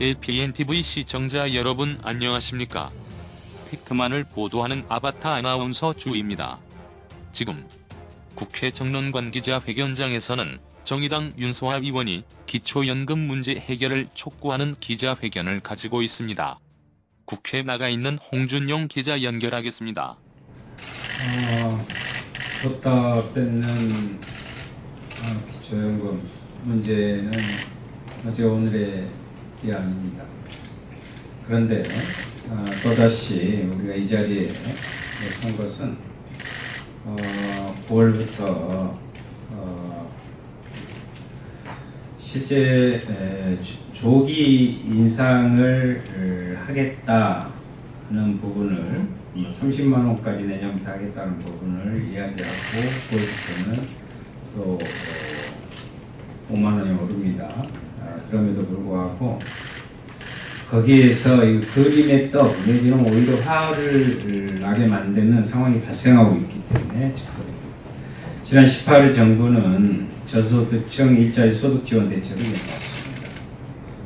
LPNTV 시청자 여러분 안녕하십니까? 팩트만을 보도하는 아바타 아나운서 주입니다. 지금 국회 정론관 기자회견장에서는 정의당 윤소아 의원이 기초연금 문제 해결을 촉구하는 기자회견을 가지고 있습니다. 국회에 나가 있는 홍준용 기자 연결하겠습니다. 줬다 뺏는 기초연금 문제는 어제 오늘의 일이 아닙니다. 그런데 또다시 우리가 이 자리에 선 것은 9월부터 실제 조기 인상을 하겠다는 부분을 30만 원까지 내년부터 하겠다는 부분을 이야기하고 9월부터는 또 5만 원이 오릅니다. 그럼에도 불구하고 거기에서 이 그림의 떡 내지는 오히려 화를 나게 만드는 상황이 발생하고 있기 때문에 지난 18일 정부는 저소득층 일자리 소득 지원 대책을 내놨습니다.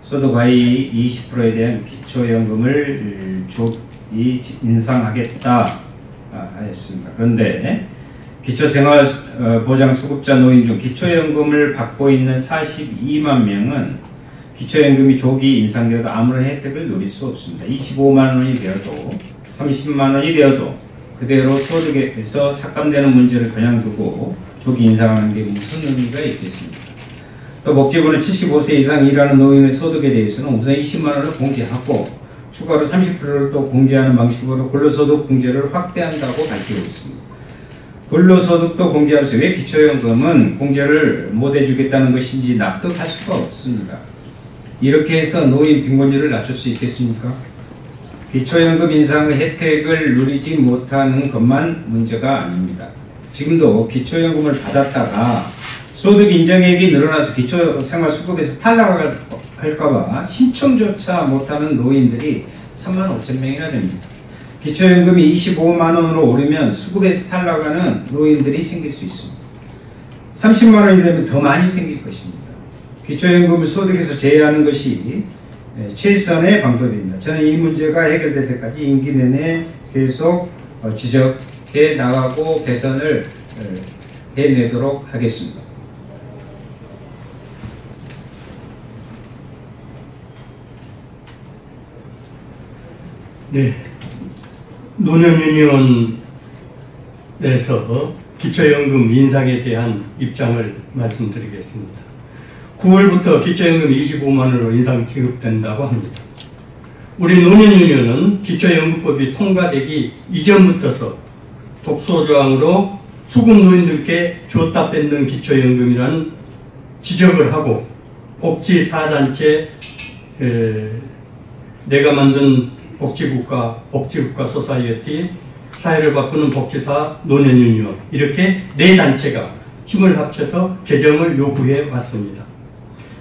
소득 하위 20%에 대한 기초연금을 조기 인상하겠다 하였습니다. 그런데 기초생활보장수급자 노인 중 기초연금을 받고 있는 42만 명은 기초연금이 조기 인상되어도 아무런 혜택을 누릴 수 없습니다. 25만 원이 되어도 30만 원이 되어도 그대로 소득에서 삭감되는 문제를 그냥 두고 조기 인상하는 게 무슨 의미가 있겠습니까? 또 복지부는 75세 이상 일하는 노인의 소득에 대해서는 우선 20만 원을 공제하고 추가로 30%를 또 공제하는 방식으로 근로소득 공제를 확대한다고 밝히고 있습니다. 근로소득도 공제할 수, 왜 기초연금은 공제를 못 해주겠다는 것인지 납득할 수가 없습니다. 이렇게 해서 노인 빈곤율을 낮출 수 있겠습니까? 기초연금 인상의 혜택을 누리지 못하는 것만 문제가 아닙니다. 지금도 기초연금을 받았다가 소득 인정액이 늘어나서 기초생활수급에서 탈락할까봐 신청조차 못하는 노인들이 3만 5천 명이나 됩니다. 기초연금이 25만 원으로 오르면 수급에서 탈락하는 노인들이 생길 수 있습니다. 30만 원이 되면 더 많이 생길 것입니다. 기초연금을 소득에서 제외하는 것이 최선의 방법입니다. 저는 이 문제가 해결될 때까지 임기 내내 계속 지적해 나가고 개선을 해내도록 하겠습니다. 네, 노년유니온에서 기초연금 인상에 대한 입장을 말씀드리겠습니다. 9월부터 기초연금이 25만 원으로 인상 지급된다고 합니다. 우리 노년유니온은 기초연금법이 통과되기 이전부터서 독소조항으로 수급노인들께 줬다 뺏는 기초연금이라는 지적을 하고 복지사단체 내가 만든 복지국가 소사이어티, 사회를 바꾸는 복지사 노년유니온, 이렇게 네 단체가 힘을 합쳐서 개정을 요구해 왔습니다.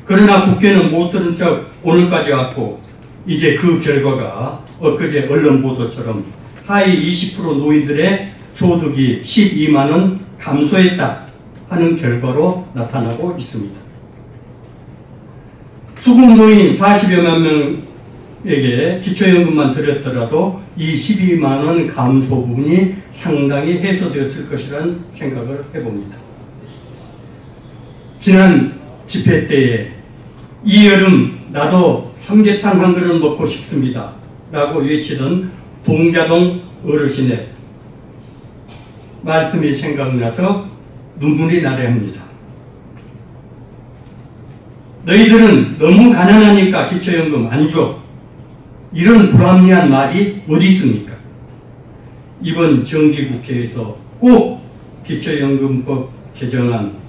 그러나 국회는 못 들은 척 오늘까지 왔고, 이제 그 결과가 엊그제 언론 보도처럼 하위 20% 노인들의 소득이 12만 원 감소했다 하는 결과로 나타나고 있습니다. 수급노인 40여만 명에게 기초연금만 드렸더라도 이 12만 원 감소 부분이 상당히 해소되었을 것이라는 생각을 해봅니다. 지난 집회 때에 이 여름 나도 삼계탕 한 그릇 먹고 싶습니다 라고 외치던 봉자동 어르신의 말씀이 생각나서 눈물이 나려 합니다. 너희들은 너무 가난하니까 기초연금 안 줘. 이런 불합리한 말이 어디 있습니까? 이번 정기국회에서 꼭 기초연금법 개정안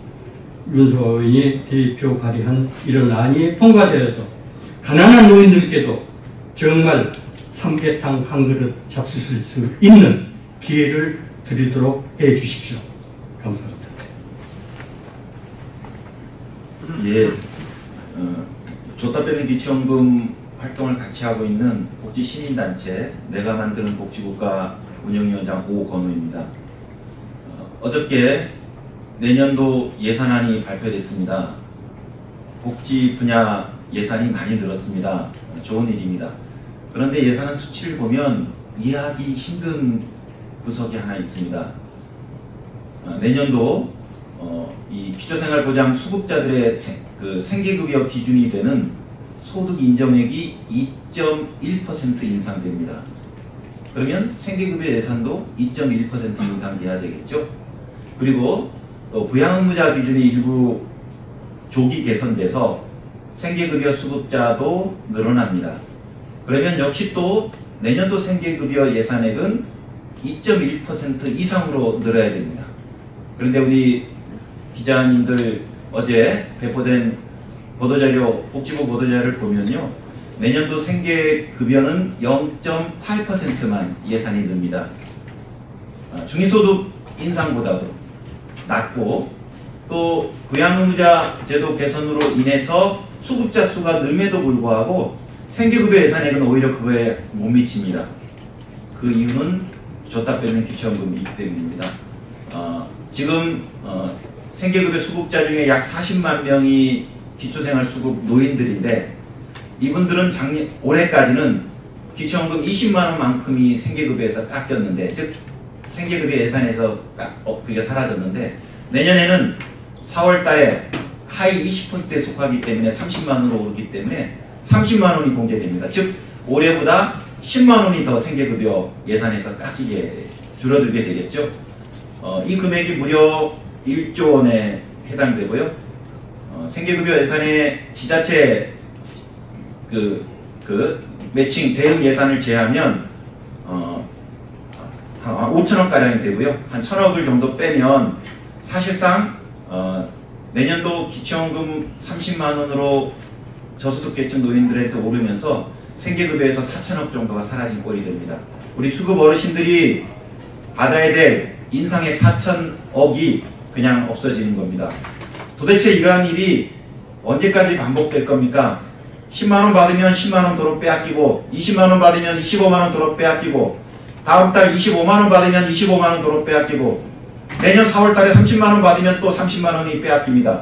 윤소아 의원이 대표 발의한 이런 안이 통과되어서 가난한 노인들께도 정말 삼계탕 한 그릇 잡수실 수 있는 기회를 드리도록 해 주십시오. 감사합니다. 예, 줬다 빼는 기초연금 활동을 같이 하고 있는 복지시민단체 내가 만드는 복지국가 운영위원장 오건우입니다. 어저께 내년도 예산안이 발표됐습니다. 복지 분야 예산이 많이 늘었습니다. 좋은 일입니다. 그런데 예산안 수치를 보면 이해하기 힘든 구석이 하나 있습니다. 내년도 이 기초생활보장 수급자들의 생계급여 기준이 되는 소득 인정액이 2.1% 인상됩니다. 그러면 생계급여 예산도 2.1% 인상돼야 되겠죠. 그리고 또 부양의무자 기준이 일부 조기 개선돼서 생계급여 수급자도 늘어납니다. 그러면 역시 또 내년도 생계급여 예산액은 2.1% 이상으로 늘어야 됩니다. 그런데 우리 기자님들 어제 배포된 보도자료, 복지부 보도자료를 보면요, 내년도 생계급여는 0.8%만 예산이 늡니다. 중위소득 인상보다도 낮고, 또 부양의무자 제도 개선으로 인해서 수급자 수가 늘음에도 불구하고 생계급여 예산액은 오히려 그거에 못 미칩니다. 그 이유는 줬다 빼는 기초연금이기 때문입니다. 지금 생계급여 수급자 중에 약 40만 명이 기초생활수급 노인들인데, 이분들은 올해까지는 기초연금 20만 원만큼이 생계급여에서 깎였는데, 즉 생계급여 예산에서 그게 사라졌는데, 내년에는 4월 달에 하위 20%에 속하기 때문에 30만 원으로 오르기 때문에 30만 원이 공제됩니다. 즉 올해보다 10만 원이 더 생계급여 예산에서 줄어들게 되겠죠. 이 금액이 무려 1조 원에 해당되고요. 생계급여 예산에 지자체 매칭 대응 예산을 제하면 한 5천억 가량이 되고요. 한 1,000억을 정도 빼면 사실상 내년도 기초연금 30만 원으로 저소득계층 노인들한테 오르면서 생계급여에서 4천억 정도가 사라진 꼴이 됩니다. 우리 수급 어르신들이 받아야 될 인상액 4천억이 그냥 없어지는 겁니다. 도대체 이러한 일이 언제까지 반복될 겁니까? 10만 원 받으면 10만 원 도로 빼앗기고, 20만 원 받으면 25만 원 도로 빼앗기고, 다음 달 25만 원 받으면 25만 원 도로 빼앗기고, 내년 4월 달에 30만 원 받으면 또 30만 원이 빼앗깁니다.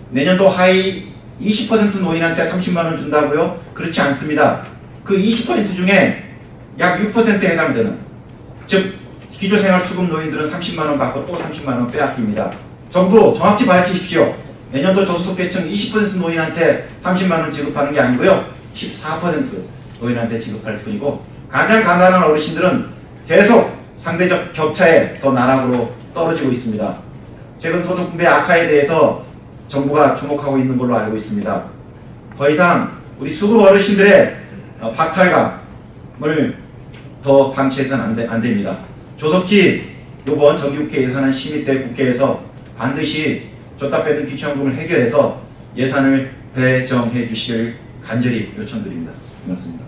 내년도 하위 20% 노인한테 30만 원 준다고요? 그렇지 않습니다. 그 20% 중에 약 6%에 해당되는, 즉 기초생활수급 노인들은 30만 원 받고 또 30만 원 빼앗깁니다. 정부 정확히 밝히십시오. 내년도 저소득계층 20% 노인한테 30만 원 지급하는 게 아니고요, 14% 노인한테 지급할 뿐이고, 가장 가난한 어르신들은 계속 상대적 격차에 더 나락으로 떨어지고 있습니다. 최근 소득분배 악화에 대해서 정부가 주목하고 있는 걸로 알고 있습니다. 더 이상 우리 수급 어르신들의 박탈감을 더 방치해서는 안 됩니다. 조속히 이번 정기국회 예산안 심의 때 국회에서 반드시 줬다 빼는 기초연금을 해결해서 예산을 배정해 주시길 간절히 요청드립니다. 고맙습니다.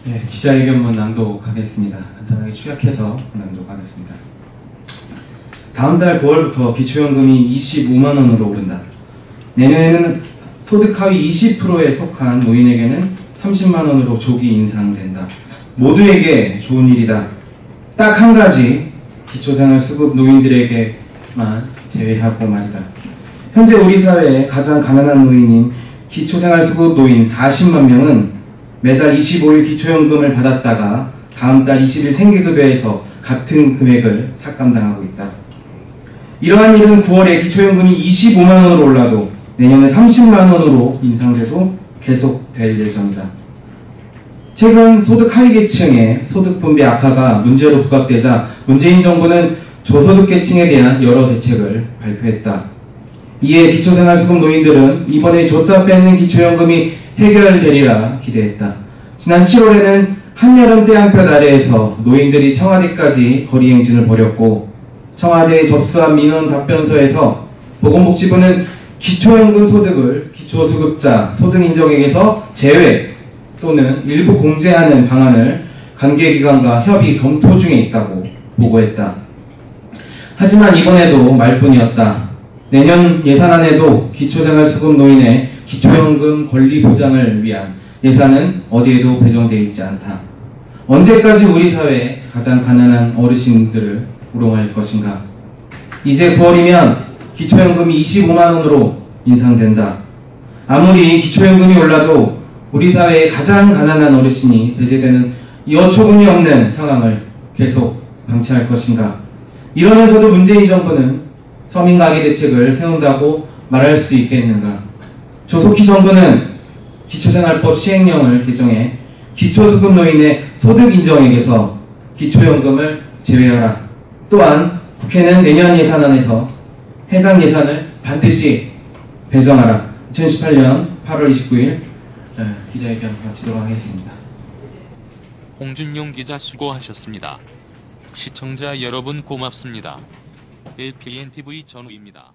네, 기자회견문 낭독하겠습니다. 간단하게 축약해서 낭독하겠습니다. 다음 달 9월부터 기초연금이 25만 원으로 오른다. 내년에는 소득 하위 20%에 속한 노인에게는 30만 원으로 조기 인상된다. 모두에게 좋은 일이다. 딱 한 가지, 기초생활수급 노인들에게만 제외하고 말이다. 현재 우리 사회의 가장 가난한 노인인 기초생활수급 노인 40만 명은 매달 25일 기초연금을 받았다가 다음 달 20일 생계급여에서 같은 금액을 삭감당하고 있다. 이러한 일은 9월에 기초연금이 25만 원으로 올라도 내년에 30만 원으로 인상돼도 계속될 예정이다. 최근 소득 하위 계층의 소득 분배 악화가 문제로 부각되자 문재인 정부는 저소득계층에 대한 여러 대책을 발표했다. 이에 기초생활수급 노인들은 이번에 줬다 뺏는 기초연금이 해결되리라 기대했다. 지난 7월에는 한여름 태양볕 아래에서 노인들이 청와대까지 거리행진을 벌였고, 청와대에 접수한 민원 답변서에서 보건복지부는 기초연금 소득을 기초수급자 소득인정액에서 제외 또는 일부 공제하는 방안을 관계기관과 협의 검토 중에 있다고 보고했다. 하지만 이번에도 말뿐이었다. 내년 예산안에도 기초생활수급 노인의 기초연금 권리 보장을 위한 예산은 어디에도 배정되어 있지 않다. 언제까지 우리 사회의 가장 가난한 어르신들을 우롱할 것인가? 이제 9월이면 기초연금이 25만 원으로 인상된다. 아무리 기초연금이 올라도 우리 사회의 가장 가난한 어르신이 배제되는 이 어처구니 없는 상황을 계속 방치할 것인가? 이러면서도 문재인 정부는 서민 가계 대책을 세운다고 말할 수 있겠는가? 조속히 정부는 기초생활법 시행령을 개정해 기초수급 노인의 소득 인정액에서 기초연금을 제외하라. 또한 국회는 내년 예산안에서 해당 예산을 반드시 배정하라. 2018년 8월 29일 기자회견 마치도록 하겠습니다. 홍준용 기자 수고하셨습니다. 시청자 여러분 고맙습니다. LPNTV 전우입니다.